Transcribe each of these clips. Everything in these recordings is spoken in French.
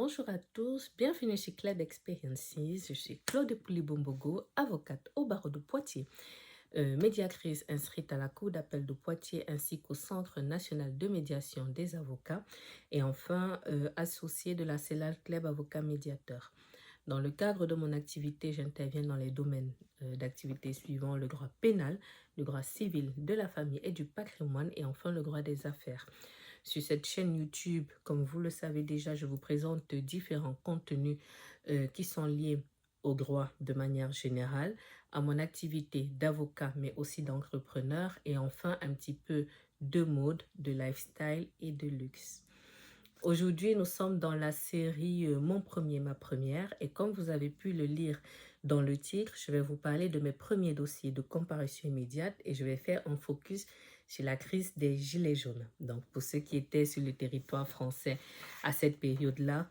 Bonjour à tous, bienvenue chez Cloud Experiences. Je suis Claude Pouliboumbogo, avocate au barreau de Poitiers, médiatrice inscrite à la Cour d'appel de Poitiers ainsi qu'au Centre national de médiation des avocats et enfin associée de la CELAL Club Avocat Médiateur. Dans le cadre de mon activité, j'interviens dans les domaines d'activité suivants le droit pénal, le droit civil, de la famille et du patrimoine et enfin le droit des affaires. Sur cette chaîne YouTube, comme vous le savez déjà, je vous présente différents contenus qui sont liés au droit de manière générale, à mon activité d'avocat, mais aussi d'entrepreneur, et enfin un petit peu de mode, de lifestyle et de luxe. Aujourd'hui, nous sommes dans la série Mon premier, ma première, et comme vous avez pu le lire dans le titre, je vais vous parler de mes premiers dossiers de comparution immédiate et je vais faire un focus sur la crise des Gilets jaunes. Donc, pour ceux qui étaient sur le territoire français à cette période-là,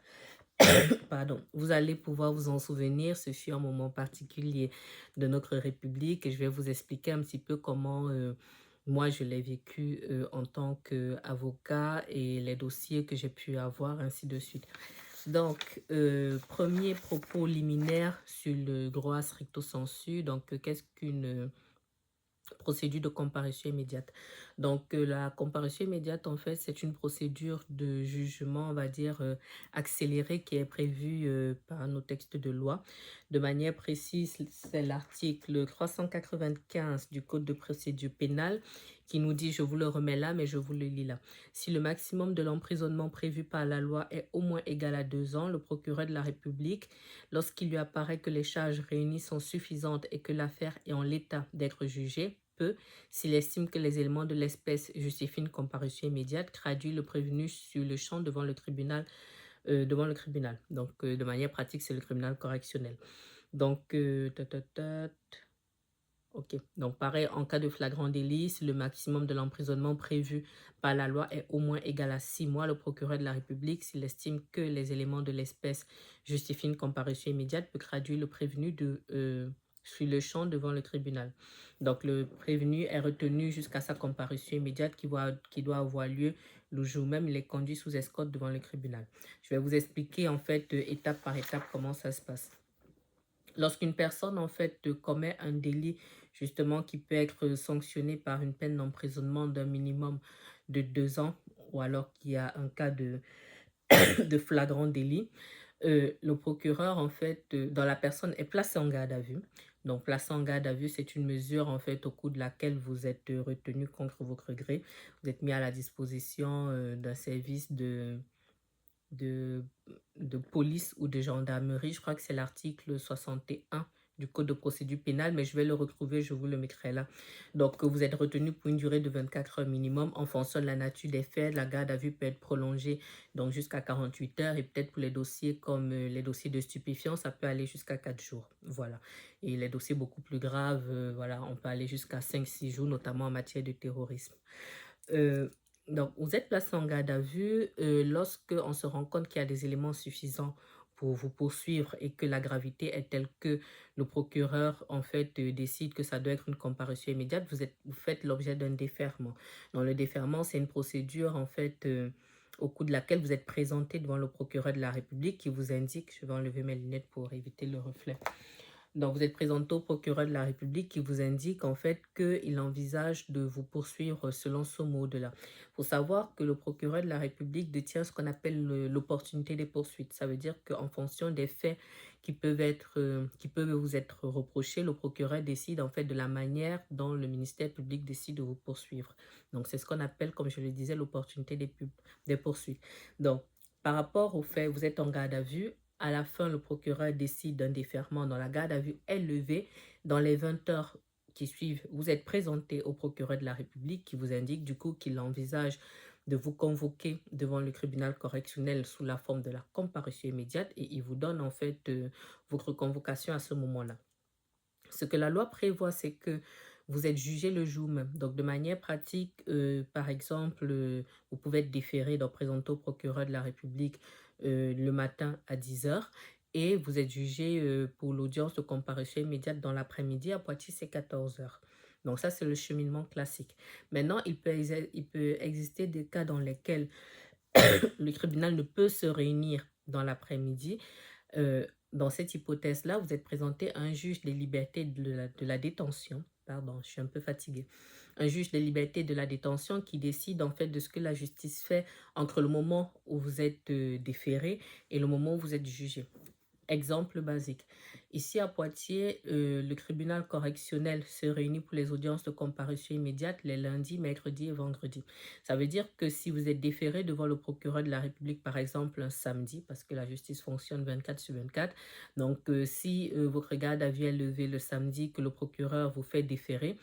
pardon, vous allez pouvoir vous en souvenir. Ce fut un moment particulier de notre République et je vais vous expliquer un petit peu comment moi je l'ai vécu en tant qu'avocat et les dossiers que j'ai pu avoir, ainsi de suite. Donc, premier propos liminaire sur le droit stricto sensu. Donc, qu'est-ce qu'une procédure de comparution immédiate? Donc, la comparution immédiate, en fait, c'est une procédure de jugement, on va dire, accélérée qui est prévue par nos textes de loi. De manière précise, c'est l'article 395 du Code de procédure pénale qui nous dit, je vous le remets là, mais je vous le lis là. Si le maximum de l'emprisonnement prévu par la loi est au moins égal à 2 ans, le procureur de la République, lorsqu'il lui apparaît que les charges réunies sont suffisantes et que l'affaire est en l'état d'être jugée, peut, s'il estime que les éléments de l'espèce justifient une comparution immédiate, traduire le prévenu sur le champ devant le tribunal. Donc, de manière pratique, c'est le tribunal correctionnel. Donc, ok. Donc, pareil, en cas de flagrant délit, si le maximum de l'emprisonnement prévu par la loi est au moins égal à 6 mois, le procureur de la République, s'il estime que les éléments de l'espèce justifient une comparution immédiate, peut traduire le prévenu sur le champ devant le tribunal. Donc, le prévenu est retenu jusqu'à sa comparution immédiate qui doit avoir lieu le jour même. Il est conduit sous escorte devant le tribunal. Je vais vous expliquer en fait étape par étape comment ça se passe. Lorsqu'une personne, en fait, commet un délit, justement, qui peut être sanctionné par une peine d'emprisonnement d'un minimum de 2 ans, ou alors qu'il y a un cas de flagrant délit, le procureur, en fait, dans la personne est placé en garde à vue. Donc, placé en garde à vue, c'est une mesure, en fait, au cours de laquelle vous êtes retenu contre votre gré. Vous êtes mis à la disposition d'un service de, de police ou de gendarmerie. Je crois que c'est l'article 61 du Code de procédure pénale, mais je vais le retrouver, je vous le mettrai là. Donc, vous êtes retenu pour une durée de 24 heures minimum. En fonction de la nature des faits, la garde à vue peut être prolongée donc jusqu'à 48 heures et peut-être pour les dossiers comme les dossiers de stupéfiants, ça peut aller jusqu'à 4 jours. Voilà. Et les dossiers beaucoup plus graves, voilà, on peut aller jusqu'à 5-6 jours, notamment en matière de terrorisme. Euh, donc, vous êtes placé en garde à vue lorsque on se rend compte qu'il y a des éléments suffisants pour vous poursuivre et que la gravité est telle que le procureur, en fait, décide que ça doit être une comparution immédiate. Vous faites l'objet d'un déferment. Donc, le déferment, c'est une procédure, en fait, au cours de laquelle vous êtes présenté devant le procureur de la République qui vous indique, je vais enlever mes lunettes pour éviter le reflet. Donc, vous êtes présenté au procureur de la République qui vous indique en fait qu'il envisage de vous poursuivre selon ce mode-là. Il faut savoir que le procureur de la République détient ce qu'on appelle l'opportunité des poursuites. Ça veut dire qu'en fonction des faits qui peuvent vous être reprochés, le procureur décide en fait de la manière dont le ministère public décide de vous poursuivre. Donc, c'est ce qu'on appelle, comme je le disais, l'opportunité des poursuites. Donc, par rapport au fait, vous êtes en garde à vue. À la fin, le procureur décide d'un déferment dont la garde à vue est levée. Dans les 20 heures qui suivent, vous êtes présenté au procureur de la République qui vous indique du coup qu'il envisage de vous convoquer devant le tribunal correctionnel sous la forme de la comparution immédiate et il vous donne en fait votre convocation à ce moment-là. Ce que la loi prévoit, c'est que vous êtes jugé le jour même. Donc, de manière pratique, par exemple, vous pouvez être déféré, donc présenté au procureur de la République le matin à 10 heures et vous êtes jugé pour l'audience de comparution immédiate dans l'après-midi. À Poitiers, c'est 14 heures. Donc, ça, c'est le cheminement classique. Maintenant, il peut exister des cas dans lesquels le tribunal ne peut se réunir dans l'après-midi. Euh, dans cette hypothèse-là, vous êtes présenté à un juge des libertés de la détention. Pardon, je suis un peu fatiguée. Un juge des libertés de la détention qui décide en fait de ce que la justice fait entre le moment où vous êtes déféré et le moment où vous êtes jugé. Exemple basique. Ici à Poitiers, le tribunal correctionnel se réunit pour les audiences de comparution immédiate les lundis, mercredis et vendredis. Ça veut dire que si vous êtes déféré devant le procureur de la République, par exemple, un samedi, parce que la justice fonctionne 24 sur 24, donc si votre garde à vue est levée le samedi, que le procureur vous fait déférer,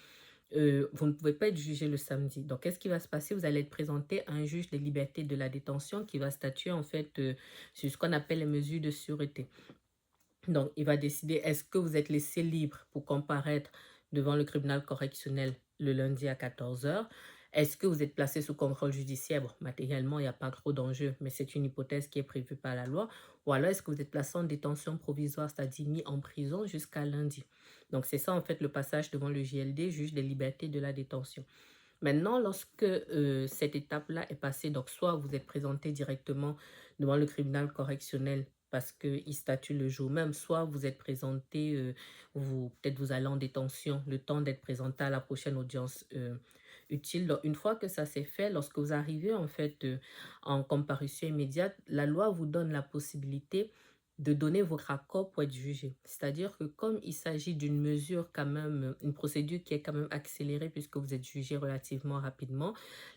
vous ne pouvez pas être jugé le samedi. Donc, qu'est-ce qui va se passer? Vous allez être présenté à un juge des libertés de la détention qui va statuer en fait sur ce qu'on appelle les mesures de sûreté. Donc, il va décider est-ce que vous êtes laissé libre pour comparaître devant le tribunal correctionnel le lundi à 14 heures. Est-ce que vous êtes placé sous contrôle judiciaire? Bon, matériellement, il n'y a pas trop d'enjeux, mais c'est une hypothèse qui est prévue par la loi. Ou alors, est-ce que vous êtes placé en détention provisoire, c'est-à-dire mis en prison jusqu'à lundi? Donc, c'est ça, en fait, le passage devant le JLD, juge des libertés de la détention. Maintenant, lorsque cette étape-là est passée, donc soit vous êtes présenté directement devant le tribunal correctionnel parce qu'il statue le jour même, soit vous êtes présenté, peut-être vous allez en détention le temps d'être présenté à la prochaine audience utile. Donc, une fois que ça s'est fait, lorsque vous arrivez en fait en comparution immédiate, la loi vous donne la possibilité de donner votre accord pour être jugé. C'est-à-dire que comme il s'agit d'une mesure quand même, une procédure qui est quand même accélérée puisque vous êtes jugé relativement rapidement,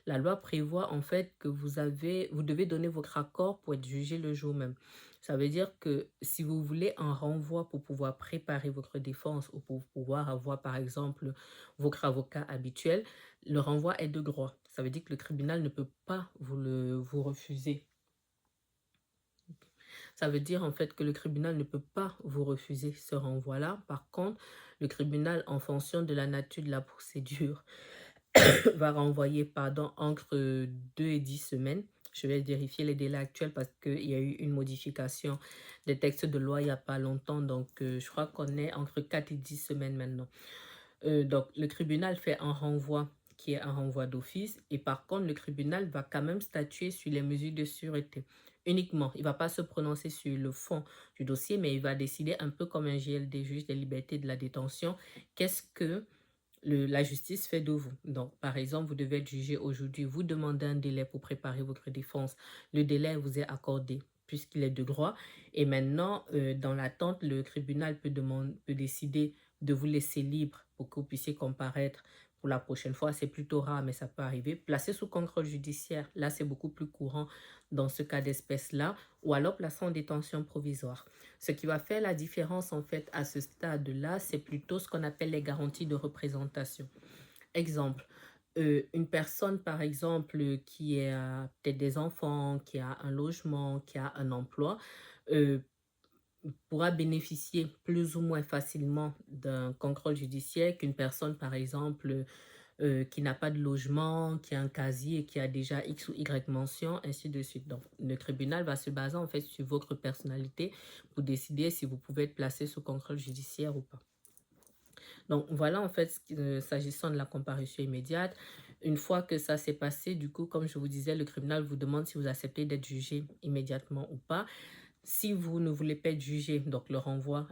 la loi prévoit en fait que vous devez donner votre accord pour être jugé le jour même. Ça veut dire que si vous voulez un renvoi pour pouvoir préparer votre défense ou pour pouvoir avoir par exemple votre avocat habituel, le renvoi est de droit. Ça veut dire que le tribunal ne peut pas vous refuser. Ça veut dire en fait que le tribunal ne peut pas vous refuser ce renvoi-là. Par contre, le tribunal, en fonction de la nature de la procédure, va renvoyer entre 2 et 10 semaines. Je vais vérifier les délais actuels parce qu'il y a eu une modification des textes de loi il n'y a pas longtemps. Donc, je crois qu'on est entre 4 et 10 semaines maintenant. Donc, le tribunal fait un renvoi qui est un renvoi d'office et par contre, le tribunal va quand même statuer sur les mesures de sûreté. Uniquement, il ne va pas se prononcer sur le fond du dossier, mais il va décider un peu comme un GLD, juge des libertés de la détention, qu'est-ce que la justice fait de vous. Donc, par exemple, vous devez être jugé aujourd'hui, vous demandez un délai pour préparer votre défense. Le délai vous est accordé puisqu'il est de droit. Et maintenant, dans l'attente, le tribunal peut décider de vous laisser libre pour que vous puissiez comparaître pour la prochaine fois. C'est plutôt rare, mais ça peut arriver. Placé sous contrôle judiciaire, là, c'est beaucoup plus courant dans ce cas d'espèce-là. Ou alors placé en détention provisoire. Ce qui va faire la différence, en fait, à ce stade-là, c'est plutôt ce qu'on appelle les garanties de représentation. Exemple, une personne, par exemple, qui a peut-être des enfants, qui a un logement, qui a un emploi, euh, pourra bénéficier plus ou moins facilement d'un contrôle judiciaire qu'une personne, par exemple, qui n'a pas de logement, qui a un casier, qui a déjà X ou Y mention, ainsi de suite. Donc, le tribunal va se baser en fait sur votre personnalité pour décider si vous pouvez être placé sous contrôle judiciaire ou pas. Donc, voilà en fait s'agissant de la comparution immédiate. Une fois que ça s'est passé, du coup, comme je vous disais, le tribunal vous demande si vous acceptez d'être jugé immédiatement ou pas. Si vous ne voulez pas être jugé, donc le renvoi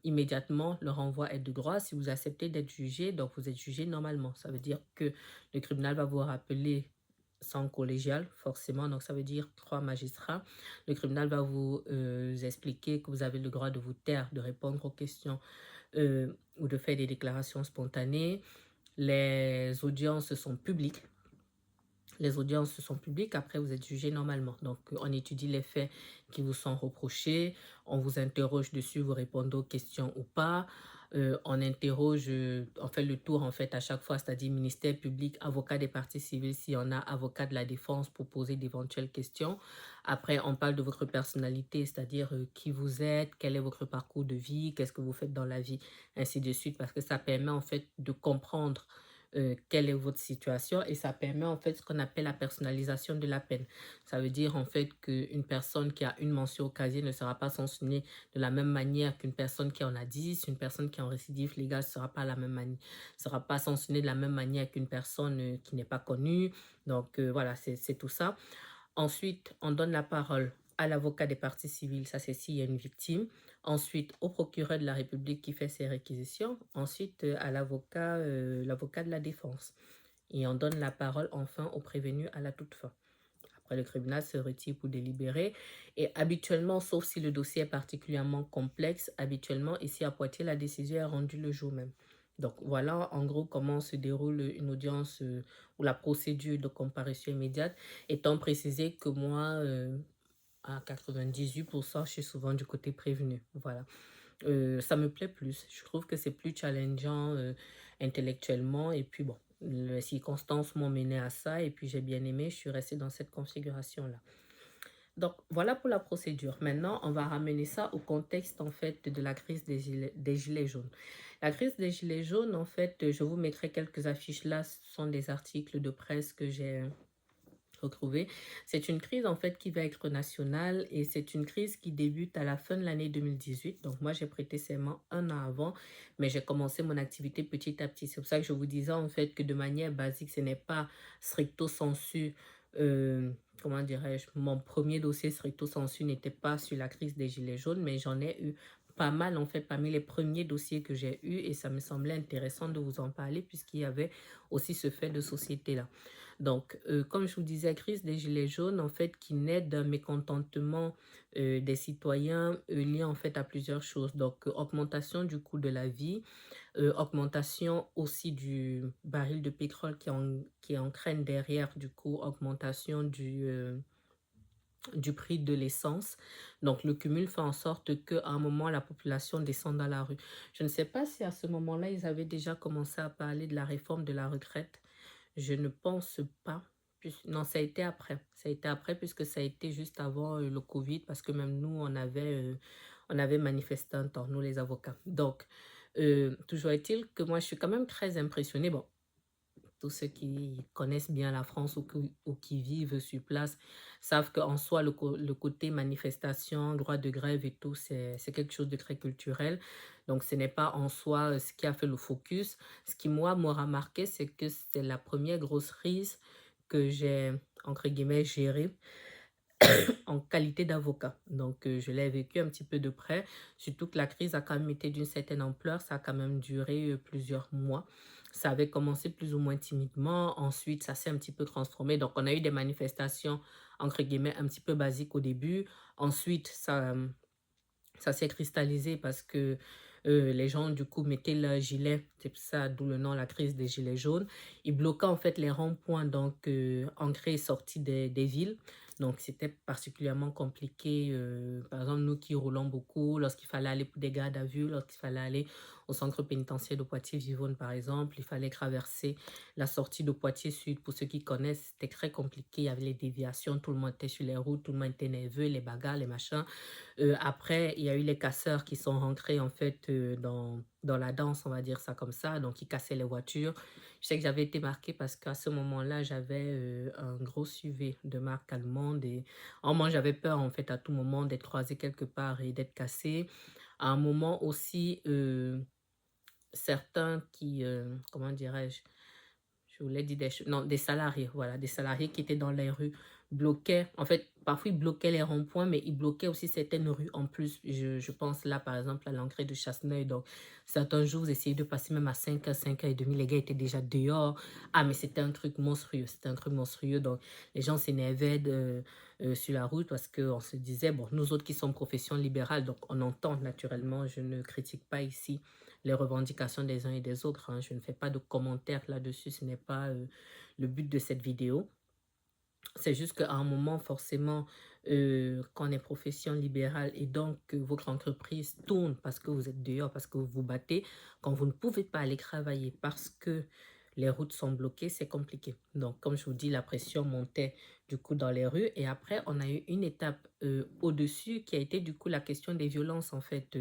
immédiatement, le renvoi est de droit. Si vous acceptez d'être jugé, donc vous êtes jugé normalement. Ça veut dire que le tribunal va vous rappeler sans collégial, forcément. Donc ça veut dire 3 magistrats. Le tribunal va vous expliquer que vous avez le droit de vous taire, de répondre aux questions ou de faire des déclarations spontanées. Les audiences sont publiques. Les audiences sont publiques, après vous êtes jugé normalement. Donc, on étudie les faits qui vous sont reprochés, on vous interroge dessus, vous répondez aux questions ou pas. On interroge, on fait le tour en fait à chaque fois, c'est-à-dire ministère public, avocat des parties civiles, s'il y en a, avocat de la défense pour poser d'éventuelles questions. Après, on parle de votre personnalité, c'est-à-dire qui vous êtes, quel est votre parcours de vie, qu'est-ce que vous faites dans la vie, ainsi de suite, parce que ça permet en fait de comprendre quelle est votre situation et ça permet en fait ce qu'on appelle la personnalisation de la peine. Ça veut dire en fait qu'une personne qui a une mention au casier ne sera pas sanctionnée de la même manière qu'une personne qui en a 10, une personne qui est en récidive légale ne sera pas la même sera pas sanctionnée de la même manière qu'une personne qui n'est pas connue. Donc voilà, c'est tout ça. Ensuite, on donne la parole à l'avocat des parties civiles, ça c'est s'il y a une victime. Ensuite, au procureur de la République qui fait ses réquisitions. Ensuite, à l'avocat de la défense. Et on donne la parole enfin au prévenu à la toute fin. Après, le tribunal se retire pour délibérer. Et habituellement, sauf si le dossier est particulièrement complexe, habituellement, ici à Poitiers, la décision est rendue le jour même. Donc voilà en gros comment se déroule une audience ou la procédure de comparution immédiate, étant précisé que moi, à 98%, je suis souvent du côté prévenu. Voilà. Ça me plaît plus. Je trouve que c'est plus challengeant intellectuellement. Et puis bon, les circonstances m'ont mené à ça. Et puis j'ai bien aimé, je suis restée dans cette configuration-là. Donc voilà pour la procédure. Maintenant, on va ramener ça au contexte en fait de la crise des gilets jaunes. La crise des gilets jaunes, en fait, je vous mettrai quelques affiches là. Ce sont des articles de presse que j'ai retrouver. C'est une crise en fait qui va être nationale et c'est une crise qui débute à la fin de l'année 2018. Donc moi j'ai prêté serment un an avant, mais j'ai commencé mon activité petit à petit. C'est pour ça que je vous disais en fait que de manière basique, ce n'est pas stricto sensu. Comment dirais-je, mon premier dossier stricto sensu n'était pas sur la crise des gilets jaunes, mais j'en ai eu pas mal en fait parmi les premiers dossiers que j'ai eus et ça me semblait intéressant de vous en parler puisqu'il y avait aussi ce fait de société là. Donc, comme je vous disais, crise des gilets jaunes, en fait, qui naît d'un mécontentement des citoyens lié en fait à plusieurs choses. Donc, augmentation du coût de la vie, augmentation aussi du baril de pétrole qui entraîne derrière, du coup, augmentation du prix de l'essence. Donc, le cumul fait en sorte qu'à un moment, la population descend dans la rue. Je ne sais pas si à ce moment-là, ils avaient déjà commencé à parler de la réforme de la retraite. Je ne pense pas. Non, ça a été après. Ça a été après puisque ça a été juste avant le Covid parce que même nous, on avait manifesté un temps, nous les avocats. Donc, toujours est-il que moi, je suis quand même très impressionnée. Bon, tous ceux qui connaissent bien la France ou qui vivent sur place savent qu'en soi, le côté manifestation, droit de grève et tout, c'est quelque chose de très culturel. Donc, ce n'est pas en soi ce qui a fait le focus. Ce qui, moi, m'aura marqué, c'est que c'est la première grosse crise que j'ai, entre guillemets, gérée en qualité d'avocat. Donc, je l'ai vécu un petit peu de près, surtout que la crise a quand même été d'une certaine ampleur. Ça a quand même duré plusieurs mois. Ça avait commencé plus ou moins timidement. Ensuite, ça s'est un petit peu transformé. Donc, on a eu des manifestations, entre guillemets, un petit peu basiques au début. Ensuite, ça s'est cristallisé parce que les gens, du coup, mettaient leur gilet. C'est ça, d'où le nom, la crise des gilets jaunes. Ils bloquaient, en fait, les ronds-points, donc, entrées et sorties des villes. Donc, c'était particulièrement compliqué. Par exemple, nous qui roulons beaucoup, lorsqu'il fallait aller pour des gardes à vue, lorsqu'il fallait aller au centre pénitentiaire de Poitiers-Vivonne, par exemple, il fallait traverser la sortie de Poitiers-Sud. Pour ceux qui connaissent, c'était très compliqué. Il y avait les déviations, tout le monde était sur les routes, tout le monde était nerveux, les bagarres, les machins. Après, il y a eu les casseurs qui sont rentrés en fait dans la danse, on va dire ça comme ça. Donc, ils cassaient les voitures. Je sais que j'avais été marquée parce qu'à ce moment-là, j'avais un gros SUV de marque allemande. Et en moi, j'avais peur en fait à tout moment d'être croisée quelque part et d'être cassée. À un moment aussi, certains qui, comment dirais-je, je voulais dire des choses. Non, des salariés, voilà, des salariés qui étaient dans les rues, bloquaient. En fait, parfois, ils bloquaient les ronds-points, mais ils bloquaient aussi certaines rues en plus. Je pense là, par exemple, à l'entrée de Chasseneuil. Donc, certains jours, vous essayez de passer même à 5h, 5h30. Les gars étaient déjà dehors. Ah, mais c'était un truc monstrueux. C'était un truc monstrueux. Donc, les gens s'énervaient sur la route parce qu'on se disait, bon, nous autres qui sommes profession libérale, donc on entend naturellement, je ne critique pas ici les revendications des uns et des autres, hein. Je ne fais pas de commentaires là-dessus, ce n'est pas le but de cette vidéo. C'est juste qu'à un moment, forcément, quand on est profession libérale et donc que votre entreprise tourne parce que vous êtes dehors, parce que vous vous battez, quand vous ne pouvez pas aller travailler parce que les routes sont bloquées, c'est compliqué. Donc, comme je vous dis, la pression montait du coup dans les rues. Et après, on a eu une étape au-dessus qui a été du coup la question des violences, en fait.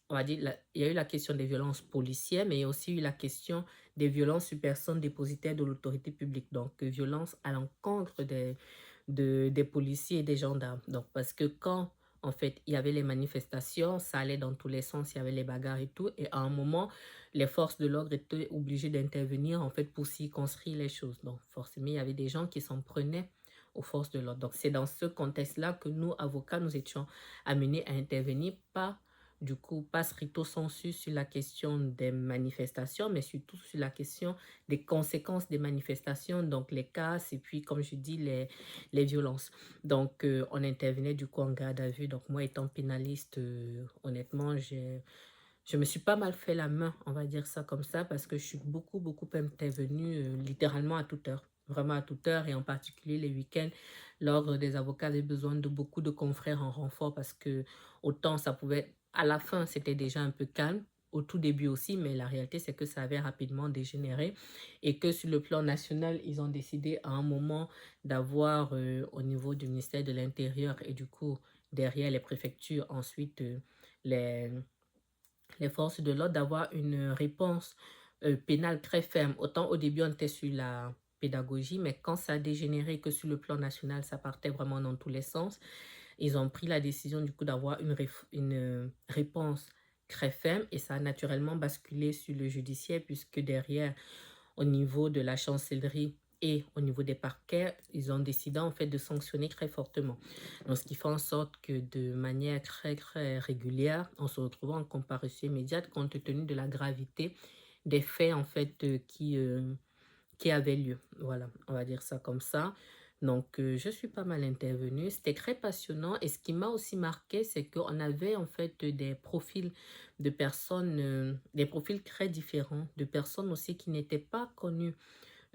On va dire, il y a eu la question des violences policières, mais il y a aussi eu la question des violences sur personnes dépositaires de l'autorité publique. Donc, violences à l'encontre des policiers et des gendarmes. Donc, parce que quand, en fait, il y avait les manifestations, ça allait dans tous les sens, il y avait les bagarres et tout. Et à un moment, les forces de l'ordre étaient obligées d'intervenir, en fait, pour circonscrire les choses. Donc, forcément, il y avait des gens qui s'en prenaient aux forces de l'ordre. Donc, c'est dans ce contexte-là que nous, avocats, nous étions amenés à intervenir, pas du coup, pas stricto sensu sur la question des manifestations, mais surtout sur la question des conséquences des manifestations, donc les casses et puis, comme je dis, les violences. Donc, on intervenait du coup en garde à vue. Donc, moi étant pénaliste, honnêtement, je me suis pas mal fait la main, on va dire ça comme ça, parce que je suis beaucoup intervenue littéralement à toute heure. Vraiment à toute heure et en particulier les week-ends, l'ordre des avocats avait besoin de beaucoup de confrères en renfort parce que autant ça pouvait, à la fin c'était déjà un peu calme, au tout début aussi, mais la réalité c'est que ça avait rapidement dégénéré et que sur le plan national, ils ont décidé à un moment d'avoir au niveau du ministère de l'Intérieur et du coup derrière les préfectures ensuite les les forces de l'ordre d'avoir une réponse pénale très ferme. Autant au début, on était sur la pédagogie, mais quand ça a dégénéré, que sur le plan national, ça partait vraiment dans tous les sens, ils ont pris la décision du coup d'avoir une réponse très ferme et ça a naturellement basculé sur le judiciaire puisque derrière, au niveau de la chancellerie et au niveau des parquets, ils ont décidé en fait de sanctionner très fortement. Donc, ce qui fait en sorte que de manière très régulière, on se retrouve en comparution immédiate compte tenu de la gravité des faits en fait qui avaient lieu. Voilà, on va dire ça comme ça. Donc, je suis pas mal intervenue. C'était très passionnant. Et ce qui m'a aussi marqué, c'est qu'on avait en fait des profils de personnes, des profils très différents, de personnes aussi qui n'étaient pas connues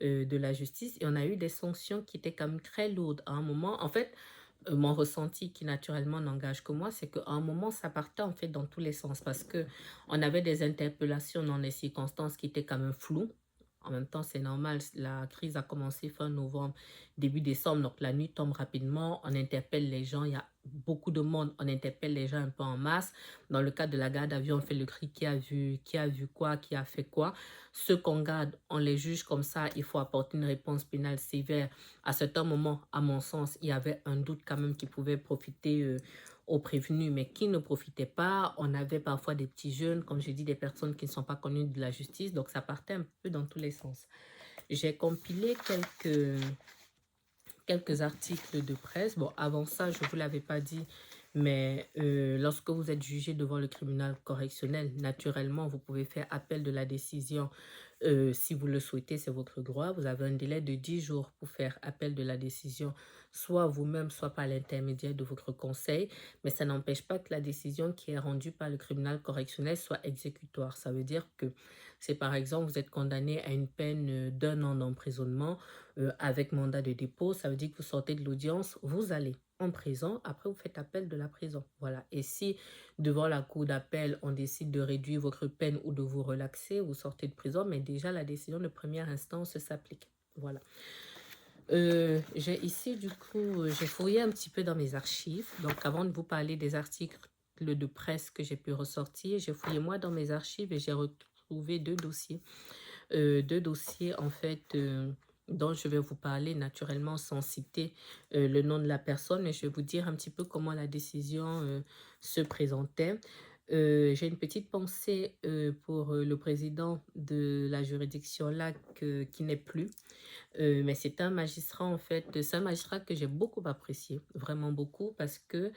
de la justice. Et on a eu des sanctions qui étaient quand même très lourdes. À un moment, en fait, mon ressenti qui naturellement n'engage que moi, c'est qu'à un moment, ça partait en fait dans tous les sens parce que on avait des interpellations dans des circonstances qui étaient quand même floues. En même temps, c'est normal, la crise a commencé fin novembre, début décembre, donc la nuit tombe rapidement, on interpelle les gens, il y a beaucoup de monde, on interpelle les gens un peu en masse. Dans le cadre de la garde à vue, on fait le cri qui a vu quoi, qui a fait quoi. Ceux qu'on garde, on les juge comme ça, il faut apporter une réponse pénale sévère. À certains moments, à mon sens, il y avait un doute quand même qui pouvait profiter aux prévenus, mais qui ne profitaient pas. On avait parfois des petits jeunes, comme je dis, des personnes qui ne sont pas connues de la justice, donc ça partait un peu dans tous les sens. J'ai compilé quelques articles de presse. Bon, avant ça, je ne vous l'avais pas dit, mais lorsque vous êtes jugé devant le tribunal correctionnel, naturellement, vous pouvez faire appel de la décision si vous le souhaitez, c'est votre droit. Vous avez un délai de 10 jours pour faire appel de la décision, soit vous-même, soit par l'intermédiaire de votre conseil. Mais ça n'empêche pas que la décision qui est rendue par le tribunal correctionnel soit exécutoire. Ça veut dire que c'est par exemple, vous êtes condamné à une peine d'un an d'emprisonnement avec mandat de dépôt. Ça veut dire que vous sortez de l'audience, vous allez en prison, après vous faites appel de la prison. Voilà. Et si devant la cour d'appel, on décide de réduire votre peine ou de vous relaxer, vous sortez de prison, mais déjà la décision de première instance s'applique. Voilà. J'ai ici, du coup, j'ai fouillé un petit peu dans mes archives. Donc, avant de vous parler des articles de presse que j'ai pu ressortir, j'ai fouillé moi dans mes archives et j'ai retrouvé deux dossiers. Deux dossiers, en fait, dont je vais vous parler naturellement sans citer le nom de la personne, mais je vais vous dire un petit peu comment la décision se présentait. J'ai une petite pensée pour le président de la juridiction là qui n'est plus, mais c'est un magistrat en fait, c'est un magistrat que j'ai beaucoup apprécié, vraiment beaucoup, parce que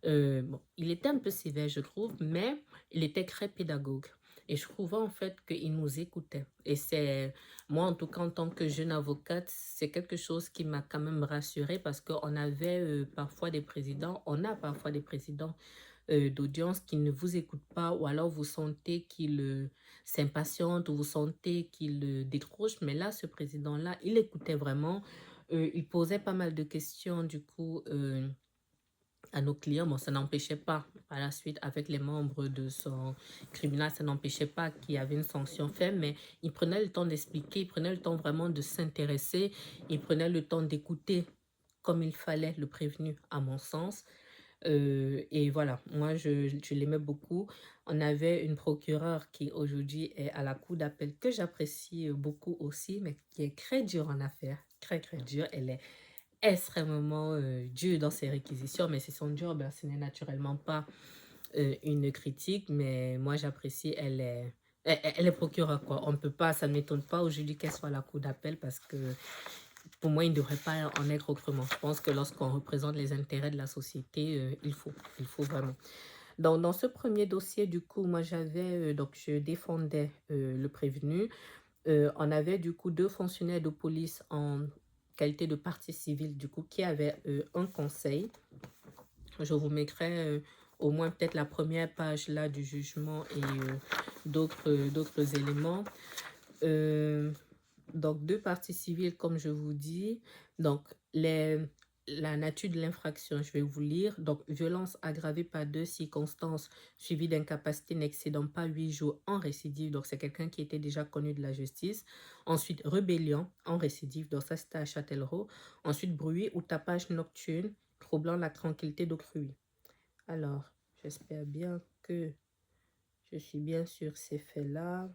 bon, il était un peu sévère, je trouve, mais il était très pédagogue. Et je trouvais en fait qu'il nous écoutait. Et c'est, moi en tout cas en tant que jeune avocate, c'est quelque chose qui m'a quand même rassurée parce qu'on avait parfois des présidents, on a parfois des présidents d'audience qui ne vous écoutent pas ou alors vous sentez qu'il s'impatiente ou vous sentez qu'il décroche. Mais là, ce président-là, il écoutait vraiment. Il posait pas mal de questions du coup à nos clients. Bon, ça n'empêchait pas, par la suite, avec les membres de son tribunal, ça n'empêchait pas qu'il y avait une sanction ferme, mais il prenait le temps d'expliquer, il prenait le temps vraiment de s'intéresser, il prenait le temps d'écouter comme il fallait le prévenu, à mon sens. Et voilà, moi, je l'aimais beaucoup. On avait une procureure qui aujourd'hui est à la cour d'appel, que j'apprécie beaucoup aussi, mais qui est très dure en affaires, très dure. Elle est extrêmement dur dans ses réquisitions, mais c'est son job, hein, ce n'est naturellement pas une critique, mais moi j'apprécie, elle est procureure, quoi. On ne peut pas, ça ne m'étonne pas aujourd'hui qu'elle soit à la cour d'appel parce que Pour moi, il ne devrait pas en être autrement. Je pense que lorsqu'on représente les intérêts de la société, il faut vraiment. Dans ce premier dossier, du coup, moi, donc, je défendais le prévenu. On avait, du coup, deux fonctionnaires de police en qualité de partie civile, du coup, qui avaient un conseil. Je vous mettrai au moins peut-être la première page là du jugement et d'autres éléments. Euh, donc, deux parties civiles, comme je vous dis. Donc, la nature de l'infraction, je vais vous lire. Donc, violence aggravée par deux circonstances suivies d'incapacité n'excédant pas 8 jours en récidive. Donc, c'est quelqu'un qui était déjà connu de la justice. Ensuite, rébellion en récidive. Donc, ça, c'était à Châtellerault. Ensuite, bruit ou tapage nocturne troublant la tranquillité d'autrui. Alors, j'espère bien que je suis bien sur ces faits-là.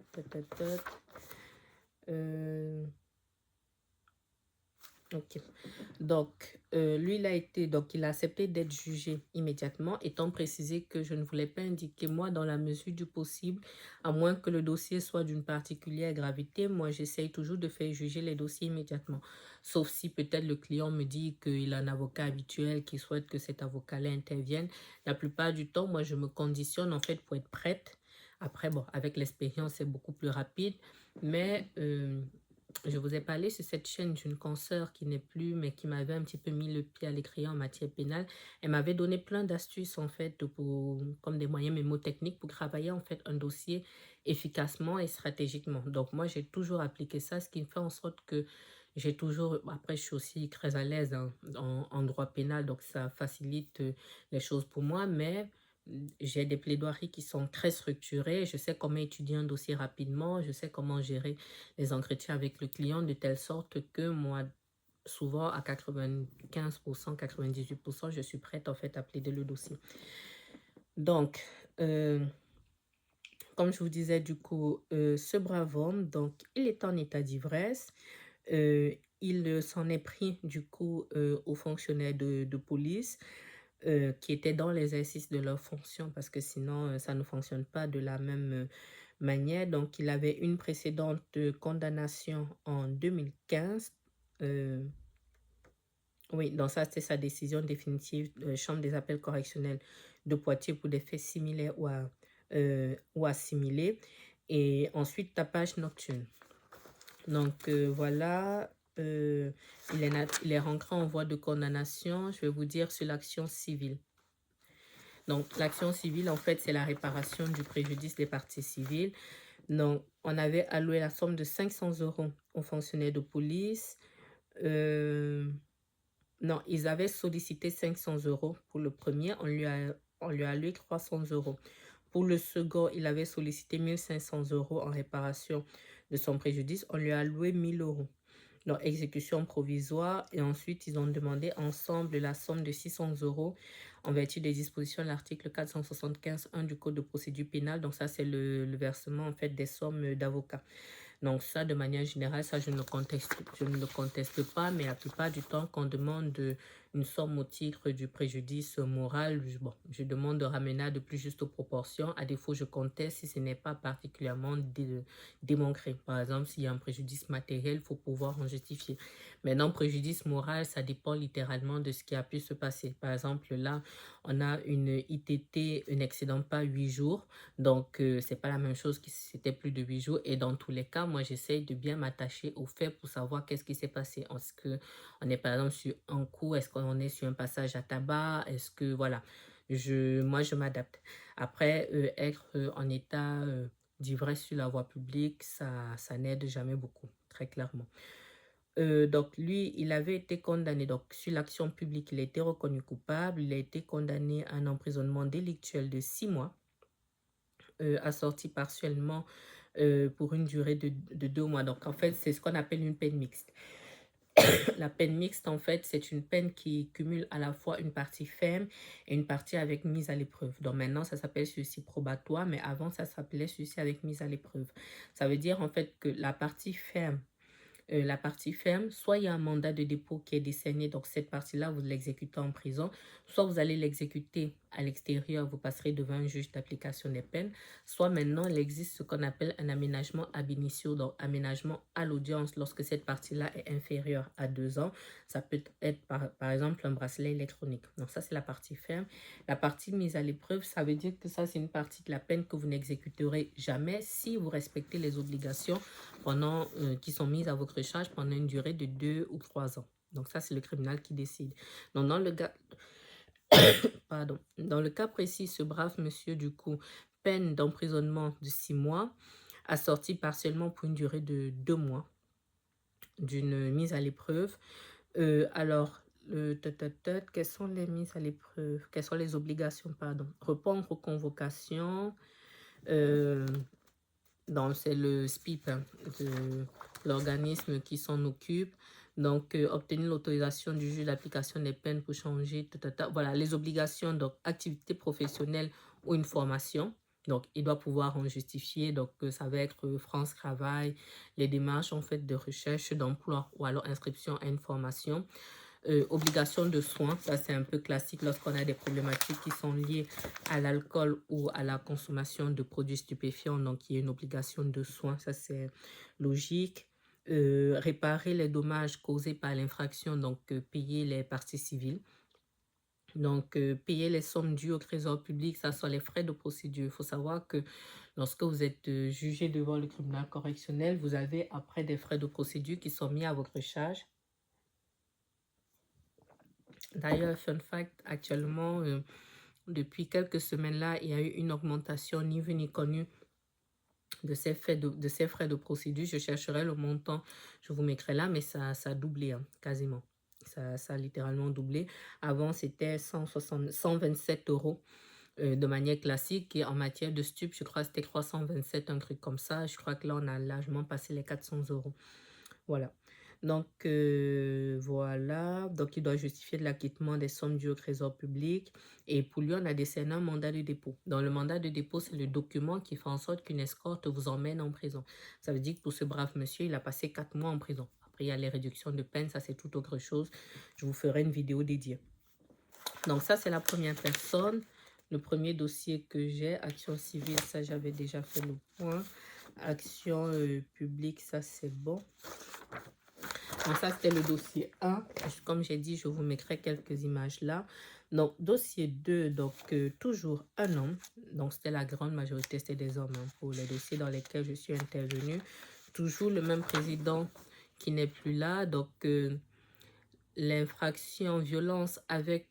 Ok. Donc, lui, il a accepté d'être jugé immédiatement, étant précisé que je ne voulais pas indiquer, moi, dans la mesure du possible, à moins que le dossier soit d'une particulière gravité, moi, j'essaye toujours de faire juger les dossiers immédiatement. Sauf si peut-être le client me dit qu'il a un avocat habituel qui souhaite que cet avocat-là intervienne. La plupart du temps, moi, je me conditionne, en fait, pour être prête. Après, bon, avec l'expérience, c'est beaucoup plus rapide, mais... je vous ai parlé sur cette chaîne d'une consoeur qui n'est plus, mais qui m'avait un petit peu mis le pied à l'étrier en matière pénale. Elle m'avait donné plein d'astuces, en fait, comme des moyens mémotechniques pour travailler, en fait, un dossier efficacement et stratégiquement. Donc, moi, j'ai toujours appliqué ça, ce qui fait en sorte que j'ai toujours... Après, je suis aussi très à l'aise en droit pénal, donc ça facilite les choses pour moi, mais j'ai des plaidoiries qui sont très structurées. Je sais comment étudier un dossier rapidement. Je sais comment gérer les entretiens avec le client de telle sorte que moi, souvent à 95%, 98%, je suis prête en fait à plaider le dossier. Donc, comme je vous disais, du coup, ce brave homme, donc, il est en état d'ivresse. Il s'en est pris, du coup, aux fonctionnaires de police qui étaient dans l'exercice de leur fonction parce que sinon, ça ne fonctionne pas de la même manière. Donc, il avait une précédente condamnation en 2015. Oui, donc ça, c'était sa décision définitive, Chambre des appels correctionnels de Poitiers pour des faits similaires ou assimilés. Et ensuite, tapage nocturne. Donc, voilà, il est rentré en voie de condamnation, je vais vous dire, sur l'action civile. Donc, l'action civile, en fait, c'est la réparation du préjudice des parties civiles. Donc, on avait alloué la somme de 500 € aux fonctionnaires de police. Non, ils avaient sollicité 500 € pour le premier. On lui a alloué 300 €. Pour le second, il avait sollicité 1500 € en réparation de son préjudice. On lui a alloué 1000 €. Leur exécution provisoire et ensuite ils ont demandé ensemble la somme de 600 € en vertu des dispositions de l'article 475.1 du Code de procédure pénale. Donc ça, c'est le versement en fait des sommes d'avocats. Donc ça, de manière générale, ça, je ne le conteste pas, mais la plupart du temps, quand on demande une somme au titre du préjudice moral, je demande de ramener à de plus justes proportions. À défaut, je conteste si ce n'est pas particulièrement démontré. Par exemple, s'il y a un préjudice matériel, il faut pouvoir en justifier. Maintenant, préjudice moral, ça dépend littéralement de ce qui a pu se passer. Par exemple, là, on a une ITT n'excédant pas 8 jours. Donc, c'est pas la même chose que si c'était plus de 8 jours. Et dans tous les cas, moi, j'essaye de bien m'attacher aux faits pour savoir qu'est-ce qui s'est passé. Est-ce qu'on est par exemple sur un coup? Est-ce qu'on est sur un passage à tabac? Est-ce que, voilà, moi, je m'adapte. Après, être en état d'ivresse sur la voie publique, ça n'aide jamais beaucoup, très clairement. Donc, lui, il avait été condamné. Donc, sur l'action publique, il a été reconnu coupable. Il a été condamné à un emprisonnement délictuel de 6 mois. Assorti partiellement pour une durée de 2 mois. Donc, en fait, c'est ce qu'on appelle une peine mixte. La peine mixte, en fait, c'est une peine qui cumule à la fois une partie ferme et une partie avec mise à l'épreuve. Donc, maintenant, ça s'appelle sursis probatoire, mais avant, ça s'appelait sursis avec mise à l'épreuve. Ça veut dire, en fait, que la partie ferme, soit il y a un mandat de dépôt qui est décerné, donc cette partie-là, vous l'exécutez en prison, soit vous allez l'exécuter à l'extérieur, vous passerez devant un juge d'application des peines, soit maintenant, il existe ce qu'on appelle un aménagement ab initio, donc aménagement à l'audience lorsque cette partie-là est inférieure à 2 ans. Ça peut être par exemple un bracelet électronique. Donc ça, c'est la partie ferme. La partie mise à l'épreuve, ça veut dire que ça, c'est une partie de la peine que vous n'exécuterez jamais si vous respectez les obligations qui sont mises à votre charge pendant une durée de 2 ou 3 ans. Donc ça, c'est le criminel qui décide. Donc dans le cas précis, ce brave monsieur, du coup, peine d'emprisonnement de 6 mois, assortie partiellement pour une durée de 2 mois d'une mise à l'épreuve. Alors, quelles sont les mises à l'épreuve? Quelles sont les obligations, pardon? Répondre aux convocations. Donc, c'est le SPIP, hein, de l'organisme qui s'en occupe. Donc, obtenir l'autorisation du juge d'application des peines pour changer. Voilà, les obligations, donc, activité professionnelle ou une formation. Donc, il doit pouvoir en justifier. Donc, ça va être France Travail, les démarches en fait de recherche d'emploi ou alors inscription à une formation. Obligation de soins, ça c'est un peu classique lorsqu'on a des problématiques qui sont liées à l'alcool ou à la consommation de produits stupéfiants, donc il y a une obligation de soins, ça c'est logique. Réparer les dommages causés par l'infraction, donc payer les parties civiles. Donc, payer les sommes dues au trésor public, ça sont les frais de procédure. Il faut savoir que lorsque vous êtes jugé devant le tribunal correctionnel, vous avez après des frais de procédure qui sont mis à votre charge. D'ailleurs, fun fact, actuellement, depuis quelques semaines là, il y a eu une augmentation ni vue ni connue de ces frais de procédure. Je chercherai le montant, je vous mettrai là, mais ça a doublé, hein, quasiment. Ça a littéralement doublé. Avant, c'était 127 euros de manière classique. Et en matière de stup, je crois que c'était 327, un truc comme ça. Je crois que là, on a largement passé les 400 euros. Voilà. Donc, voilà. Donc, il doit justifier de l'acquittement des sommes dues au trésor public. Et pour lui, on a décerné un mandat de dépôt. Dans le mandat de dépôt, c'est le document qui fait en sorte qu'une escorte vous emmène en prison. Ça veut dire que pour ce brave monsieur, il a passé 4 mois en prison. Après, il y a les réductions de peine. Ça, c'est tout autre chose. Je vous ferai une vidéo dédiée. Donc, ça, c'est la première personne. Le premier dossier que j'ai, action civile, ça, j'avais déjà fait le point. Action publique, ça, c'est bon. Donc ça, c'était le dossier 1. Comme j'ai dit, je vous mettrai quelques images là. Donc, dossier 2, donc toujours un homme. Donc, c'était la grande majorité, c'était des hommes, hein, pour les dossiers dans lesquels je suis intervenue. Toujours le même président qui n'est plus là. Donc, l'infraction violence avec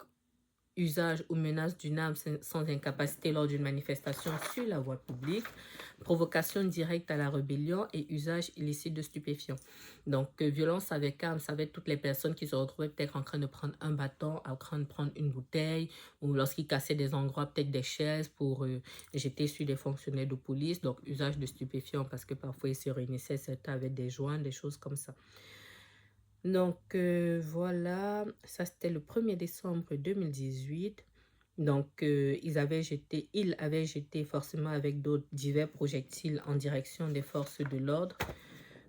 usage ou menace d'une arme sans incapacité lors d'une manifestation sur la voie publique, provocation directe à la rébellion et usage illicite de stupéfiants. Donc, violence avec arme, ça va être toutes les personnes qui se retrouvaient peut-être en train de prendre un bâton, en train de prendre une bouteille, ou lorsqu'ils cassaient des endroits, peut-être des chaises pour jeter sur des fonctionnaires de police. Donc, usage de stupéfiants parce que parfois ils se réunissaient certains avec des joints, des choses comme ça. Donc, voilà, ça c'était le 1er décembre 2018. Donc, il avait jeté forcément avec d'autres divers projectiles en direction des forces de l'ordre.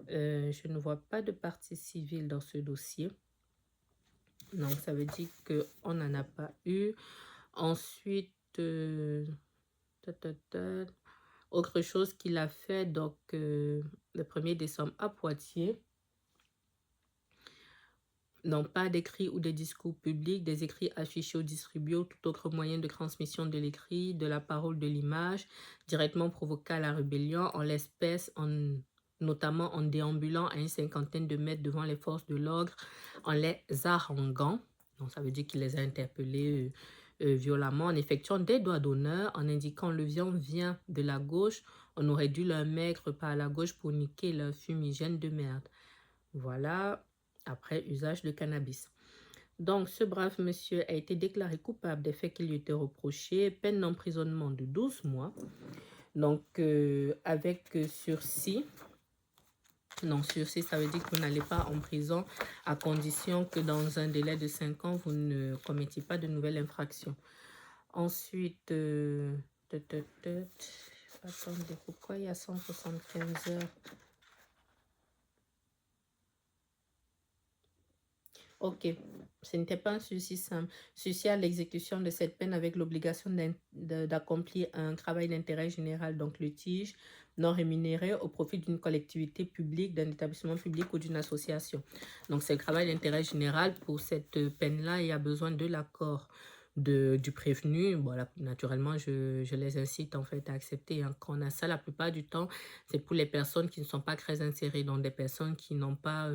Je ne vois pas de partie civile dans ce dossier. Donc, ça veut dire qu'on n'en a pas eu. Ensuite, autre chose qu'il a fait, donc, le 1er décembre à Poitiers. Non, pas d'écrits ou des discours publics, des écrits affichés ou distribués ou tout autre moyen de transmission de l'écrit, de la parole, de l'image, directement provoquant la rébellion, en l'espèce, notamment en déambulant à une 50aine de mètres devant les forces de l'ordre, en les haranguant, donc ça veut dire qu'il les a interpellés violemment, en effectuant des doigts d'honneur, en indiquant le viand vient de la gauche, on aurait dû leur mettre par la gauche pour niquer leur fumigène de merde. Voilà. Après usage de cannabis. Donc, ce brave monsieur a été déclaré coupable des faits qui lui étaient reprochés, peine d'emprisonnement de 12 mois, donc avec sursis. Non, sursis, ça veut dire que vous n'allez pas en prison à condition que dans un délai de 5 ans, vous ne commettiez pas de nouvelles infractions. Ensuite, attendez, pourquoi il y a 175 heures? Ok, ce n'était pas un sursis simple. Sursis à l'exécution de cette peine avec l'obligation d'accomplir un travail d'intérêt général, donc le TIGE, non rémunéré au profit d'une collectivité publique, d'un établissement public ou d'une association. Donc c'est le travail d'intérêt général. Pour cette peine-là, il y a besoin de l'accord du prévenu. Voilà, naturellement, je les incite en fait à accepter. Hein. Quand on a ça, la plupart du temps, c'est pour les personnes qui ne sont pas très insérées, donc des personnes qui n'ont pas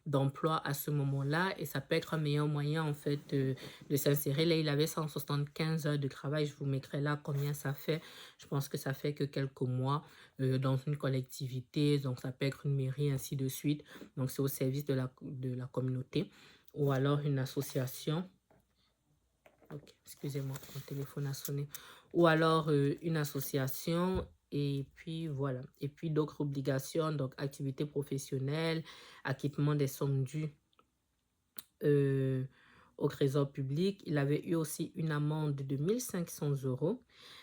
d'emploi à ce moment-là, et ça peut être un meilleur moyen en fait de s'insérer. Là, il avait 175 heures de travail. Je vous mettrai là combien ça fait. Je pense que ça fait que quelques mois dans une collectivité, donc ça peut être une mairie, ainsi de suite. Donc c'est au service de la communauté ou alors une association. Ok, excusez-moi, mon téléphone a sonné. Ou alors une association, et puis voilà. Et puis d'autres obligations, donc activité professionnelle, acquittement des sommes dues euh, au trésor public. Il avait eu aussi une amende de 1500 euros.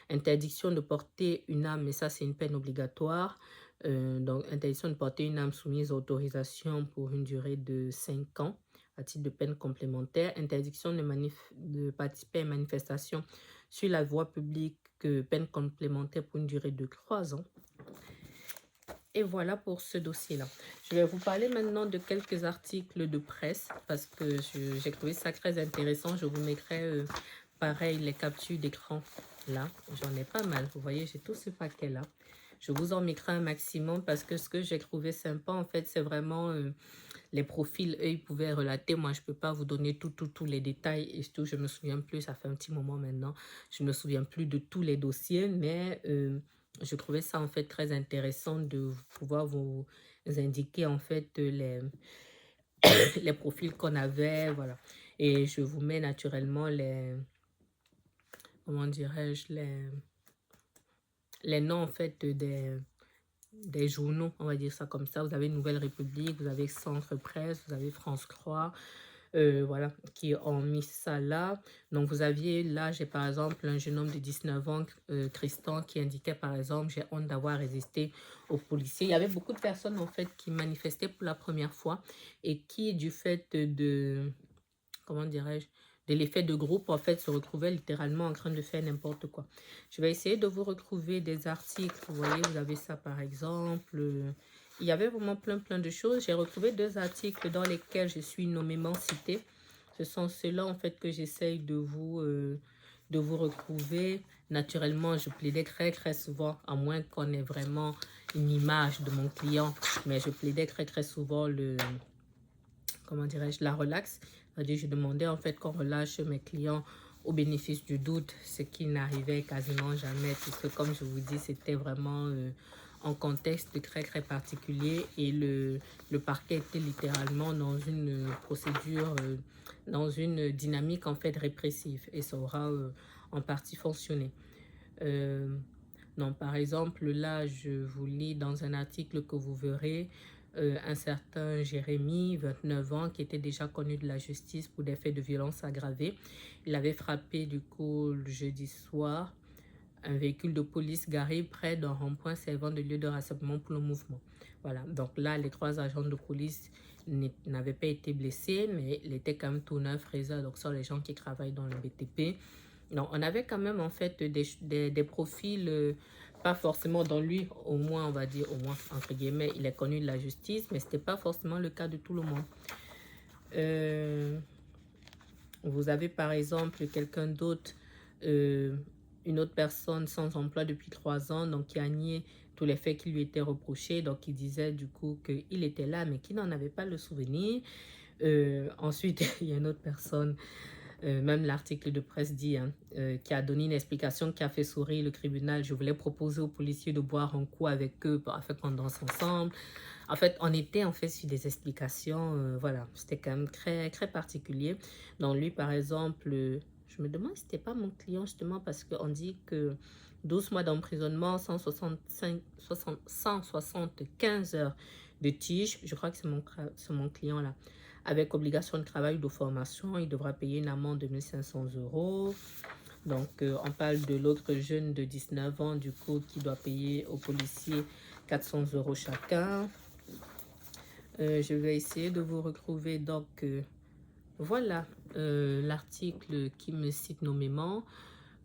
Interdiction de porter une arme, mais ça c'est une peine obligatoire. Donc interdiction de porter une arme soumise à autorisation pour une durée de 5 ans à titre de peine complémentaire. Interdiction de participer à une manifestation sur la voie publique, peine complémentaire pour une durée de 3 ans. Et voilà pour ce dossier-là. Je vais vous parler maintenant de quelques articles de presse parce que j'ai trouvé ça très intéressant. Je vous mettrai pareil les captures d'écran là. J'en ai pas mal. Vous voyez, j'ai tout ce paquet-là. Je vous en mettrai un maximum parce que ce que j'ai trouvé sympa, en fait, c'est vraiment les profils. Eux, ils pouvaient relater. Moi, je peux pas vous donner tous les détails. Et surtout, je me souviens plus. Ça fait un petit moment maintenant. Je me souviens plus de tous les dossiers, mais je trouvais ça en fait très intéressant de pouvoir vous indiquer en fait les profils qu'on avait, voilà. Et je vous mets naturellement comment dirais-je, les noms en fait des journaux, on va dire ça comme ça. Vous avez Nouvelle République, vous avez Centre Presse, vous avez France 3, voilà, qui ont mis ça là. Donc, vous aviez là, j'ai par exemple un jeune homme de 19 ans, Tristan, qui indiquait par exemple, j'ai honte d'avoir résisté aux policiers. Il y avait beaucoup de personnes en fait qui manifestaient pour la première fois et qui, du fait comment dirais-je, de l'effet de groupe, en fait, se retrouvaient littéralement en train de faire n'importe quoi. Je vais essayer de vous retrouver des articles. Vous voyez, vous avez ça par exemple. Il y avait vraiment plein de choses. J'ai retrouvé 2 articles dans lesquels je suis nommément citée. Ce sont ceux-là, en fait, que j'essaye de vous retrouver. Naturellement, je plaidais très souvent, à moins qu'on ait vraiment une image de mon client, mais je plaidais très souvent comment dirais-je, la relaxe. C'est-à-dire, je demandais en fait qu'on relâche mes clients au bénéfice du doute, ce qui n'arrivait quasiment jamais, puisque comme je vous dis, c'était vraiment un contexte très particulier et le parquet était littéralement dans une procédure, dans une dynamique en fait répressive, et ça aura en partie fonctionné. Donc, par exemple, là, je vous lis dans un article que vous verrez un certain Jérémy, 29 ans, qui était déjà connu de la justice pour des faits de violence aggravée. Il avait frappé, du coup, le jeudi soir, un véhicule de police garé près d'un rond-point servant de lieu de rassemblement pour le mouvement. Voilà, donc là, les 3 agents de police n'avaient pas été blessés, mais il était quand même tout neuf, réserve, donc ce sont les gens qui travaillent dans le BTP. Donc, on avait quand même en fait des profils, pas forcément dans lui, au moins, on va dire, au moins, entre guillemets, il est connu de la justice, mais ce n'était pas forcément le cas de tout le monde. Vous avez par exemple quelqu'un d'autre, une autre personne sans emploi depuis 3 ans, donc qui a nié tous les faits qui lui étaient reprochés, donc il disait du coup qu'il était là, mais qu'il n'en avait pas le souvenir. Ensuite, il y a une autre personne, même l'article de presse dit, hein, qui a donné une explication qui a fait sourire le tribunal. Je voulais proposer aux policiers de boire un coup avec eux afin qu'on danse ensemble. En fait, on était en fait sur des explications, voilà, c'était quand même très particulier. Donc lui, par exemple, je me demande si c'était pas mon client justement parce qu'on dit que 12 mois d'emprisonnement, 175 heures de tige, je crois que c'est mon client là, avec obligation de travail ou de formation, il devra payer une amende de 1500 euros. Donc, on parle de l'autre jeune de 19 ans, du coup, qui doit payer aux policiers 400 euros chacun. Je vais essayer de vous retrouver donc Voilà l'article qui me cite nommément.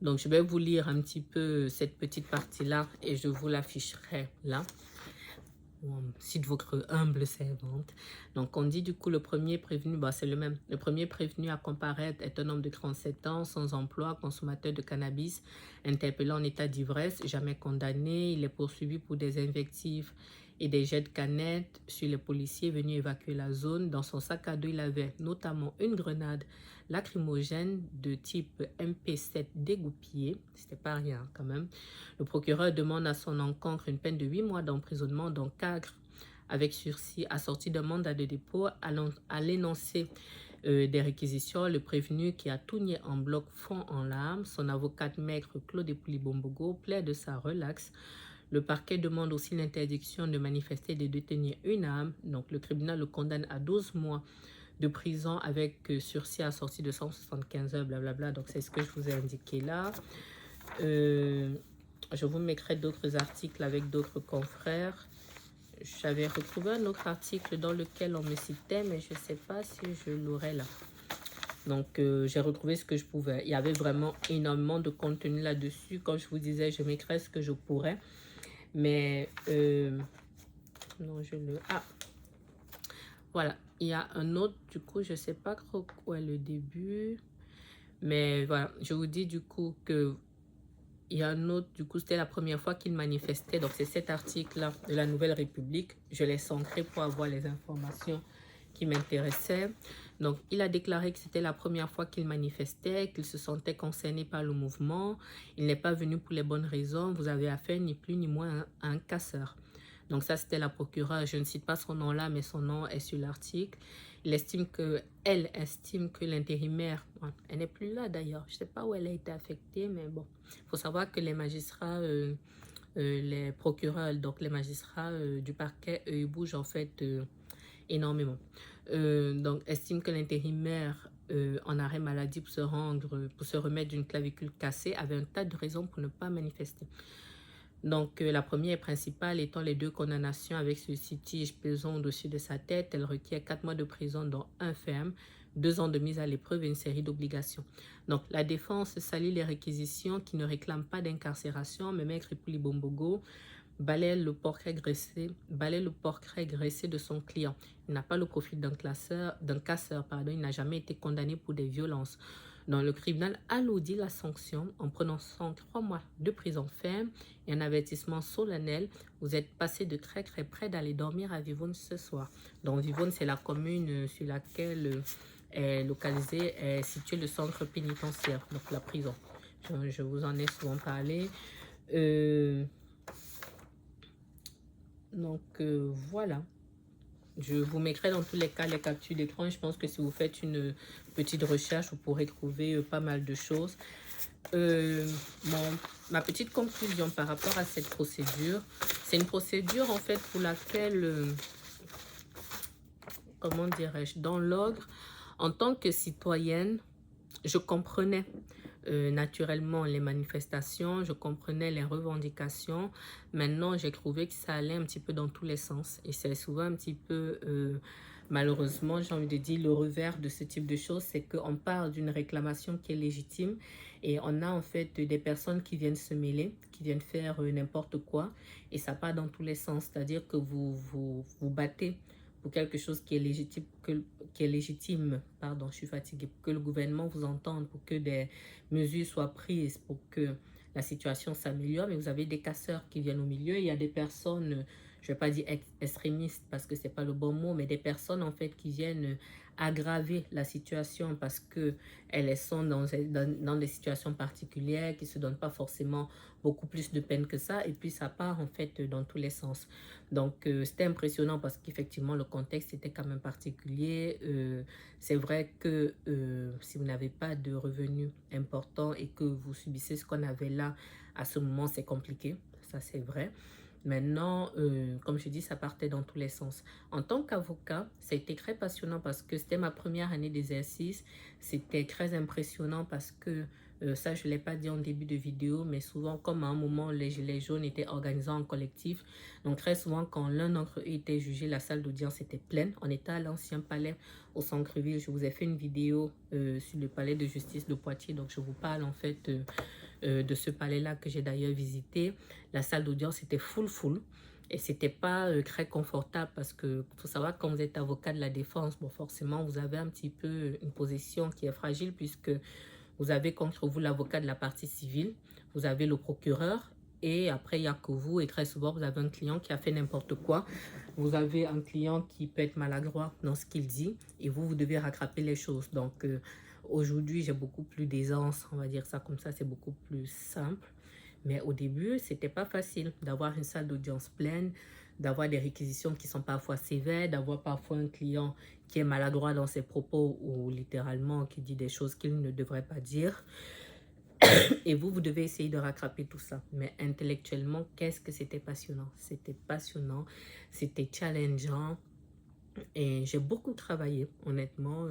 Donc, je vais vous lire un petit peu cette petite partie-là et je vous l'afficherai là. Cite votre humble servante. Donc, on dit du coup le premier prévenu, bah, c'est le même. Le premier prévenu à comparaître est un homme de 37 ans, sans emploi, consommateur de cannabis, interpellé en état d'ivresse, jamais condamné. Il est poursuivi pour des invectives et des jets de canettes sur les policiers venus évacuer la zone. Dans son sac à dos, il avait notamment une grenade lacrymogène de type MP7 dégoupillée. C'était pas rien quand même. Le procureur demande à son encontre une peine de 8 mois d'emprisonnement, dont 4 avec sursis, assorti d'un mandat de dépôt. À l'énoncé des réquisitions, le prévenu qui a tout nié en bloc fond en larmes. Son avocate maître Claude Poulibombongo plaide de sa relaxe. Le parquet demande aussi l'interdiction de manifester et de détenir une arme. Donc le tribunal le condamne à 12 mois de prison avec sursis assorti de 175 heures, blablabla. Donc c'est ce que je vous ai indiqué là. Je vous mettrai d'autres articles avec d'autres confrères. J'avais retrouvé un autre article dans lequel on me citait, mais je ne sais pas si je l'aurai là. Donc, j'ai retrouvé ce que je pouvais. Il y avait vraiment énormément de contenu là-dessus. Comme je vous disais, je mettrai ce que je pourrais. Mais, non, je le... Ah, voilà. Il y a un autre, du coup, je ne sais pas trop quoi est le début. Mais voilà, je vous dis du coup que il y a un autre, du coup, c'était la première fois qu'il manifestait. Donc, c'est cet article-là de la Nouvelle République. Je l'ai centré pour avoir les informations qui m'intéressaient. Donc, il a déclaré que c'était la première fois qu'il manifestait, qu'il se sentait concerné par le mouvement. Il n'est pas venu pour les bonnes raisons. Vous avez affaire ni plus ni moins à un casseur. Donc, ça, c'était la procureure. Je ne cite pas son nom là, mais son nom est sur l'article. Elle estime que l'intérimaire, elle n'est plus là d'ailleurs. Je ne sais pas où elle a été affectée, mais bon. Il faut savoir que les magistrats, les procureurs, donc les magistrats du parquet, ils bougent en fait énormément. Donc, estime que l'intérimaire en arrêt maladie pour se remettre d'une clavicule cassée avait un tas de raisons pour ne pas manifester. Donc, la première et principale étant les 2 condamnations avec ce tige pesant au-dessus de sa tête. Elle requiert 4 mois de prison, dont 1 ferme, 2 ans de mise à l'épreuve et une série d'obligations. Donc, la défense salit les réquisitions qui ne réclament pas d'incarcération, mais Maître Poulibombongo balaie le portrait graissé de son client. Il n'a pas le profil d'un casseur, il n'a jamais été condamné pour des violences. Donc, le tribunal alourdit la sanction en prononçant 3 mois de prison ferme et un avertissement solennel. Vous êtes passé de très très près d'aller dormir à Vivonne ce soir. Donc, Vivonne, c'est la commune sur laquelle est localisé, est situé le centre pénitentiaire, donc la prison. Je vous en ai souvent parlé. Voilà. Je vous mettrai dans tous les cas les captures d'écran. Je pense que si vous faites une petite recherche, vous pourrez trouver pas mal de choses. Ma petite conclusion par rapport à cette procédure, c'est une procédure en fait pour laquelle, comment dirais-je, dans l'ordre, en tant que citoyenne, je comprenais naturellement les manifestations, je comprenais les revendications. Maintenant, j'ai trouvé que ça allait un petit peu dans tous les sens. Et c'est souvent un petit peu, malheureusement, j'ai envie de dire, le revers de ce type de choses, c'est qu'on part d'une réclamation qui est légitime et on a en fait des personnes qui viennent se mêler, qui viennent faire n'importe quoi. Et ça part dans tous les sens, c'est-à-dire que vous battez pour quelque chose qui est légitime, pardon, je suis fatiguée, pour que le gouvernement vous entende, pour que des mesures soient prises, pour que la situation s'améliore, mais vous avez des casseurs qui viennent au milieu, il y a des personnes, je ne vais pas dire extrémistes parce que ce n'est pas le bon mot, mais des personnes en fait qui viennent aggraver la situation parce qu'elles sont dans des situations particulières, qui ne se donnent pas forcément beaucoup plus de peine que ça, et puis ça part en fait dans tous les sens. Donc, c'était impressionnant parce qu'effectivement, le contexte était quand même particulier. C'est vrai que si vous n'avez pas de revenus importants et que vous subissez ce qu'on avait là, à ce moment, c'est compliqué. Ça, c'est vrai. Maintenant, comme je dis, ça partait dans tous les sens. En tant qu'avocat, ça a été très passionnant parce que c'était ma première année d'exercice. C'était très impressionnant parce que Ça, je ne l'ai pas dit en début de vidéo, mais souvent, comme à un moment, les Gilets jaunes étaient organisés en collectif. Donc, très souvent, quand l'un d'entre eux était jugé, la salle d'audience était pleine. On était à l'ancien palais au centre-ville. Je vous ai fait une vidéo sur le palais de justice de Poitiers. Donc, je vous parle en fait de ce palais-là que j'ai d'ailleurs visité. La salle d'audience était full. Et c'était pas très confortable parce que faut savoir quand vous êtes avocat de la défense, bon forcément vous avez un petit peu une position qui est fragile puisque vous avez contre vous l'avocat de la partie civile, vous avez le procureur et après il n'y a que vous et très souvent vous avez un client qui a fait n'importe quoi. Vous avez un client qui peut être maladroit dans ce qu'il dit et vous devez rattraper les choses. Donc aujourd'hui j'ai beaucoup plus d'aisance, on va dire ça comme ça, c'est beaucoup plus simple. Mais au début, c'était pas facile d'avoir une salle d'audience pleine, d'avoir des réquisitions qui sont parfois sévères, d'avoir parfois un client qui est maladroit dans ses propos ou littéralement qui dit des choses qu'il ne devrait pas dire. Et vous devez essayer de rattraper tout ça. Mais intellectuellement, qu'est-ce que c'était passionnant? C'était passionnant, c'était challengeant. Et j'ai beaucoup travaillé, honnêtement.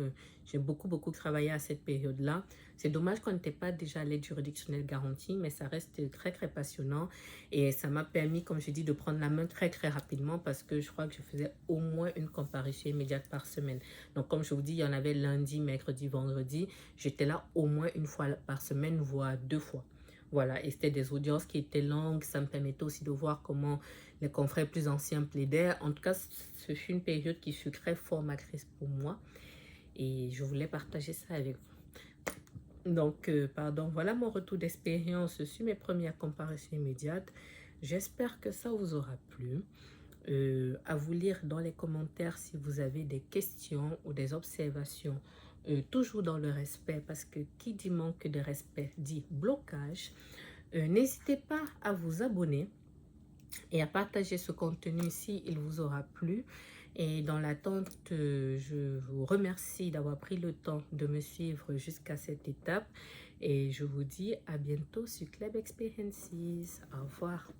J'ai beaucoup travaillé à cette période-là. C'est dommage qu'on n'était pas déjà à l'aide juridictionnelle garantie, mais ça reste très passionnant. Et ça m'a permis, comme je dis, de prendre la main très rapidement parce que je crois que je faisais au moins une comparution immédiate par semaine. Donc, comme je vous dis, il y en avait lundi, mercredi, vendredi. J'étais là au moins une fois par semaine, voire 2 fois. Voilà, et c'était des audiences qui étaient longues. Ça me permettait aussi de voir comment les confrères plus anciens plaidaient. En tout cas, ce fut une période qui fut très formatrice pour moi. Et je voulais partager ça avec vous. Donc, pardon, voilà mon retour d'expérience sur mes premières comparaisons immédiates. J'espère que ça vous aura plu. À vous lire dans les commentaires si vous avez des questions ou des observations. Toujours dans le respect, parce que qui dit manque de respect dit blocage. N'hésitez pas à vous abonner et à partager ce contenu si il vous aura plu. Et dans l'attente, je vous remercie d'avoir pris le temps de me suivre jusqu'à cette étape. Et je vous dis à bientôt sur Club Experiences. Au revoir.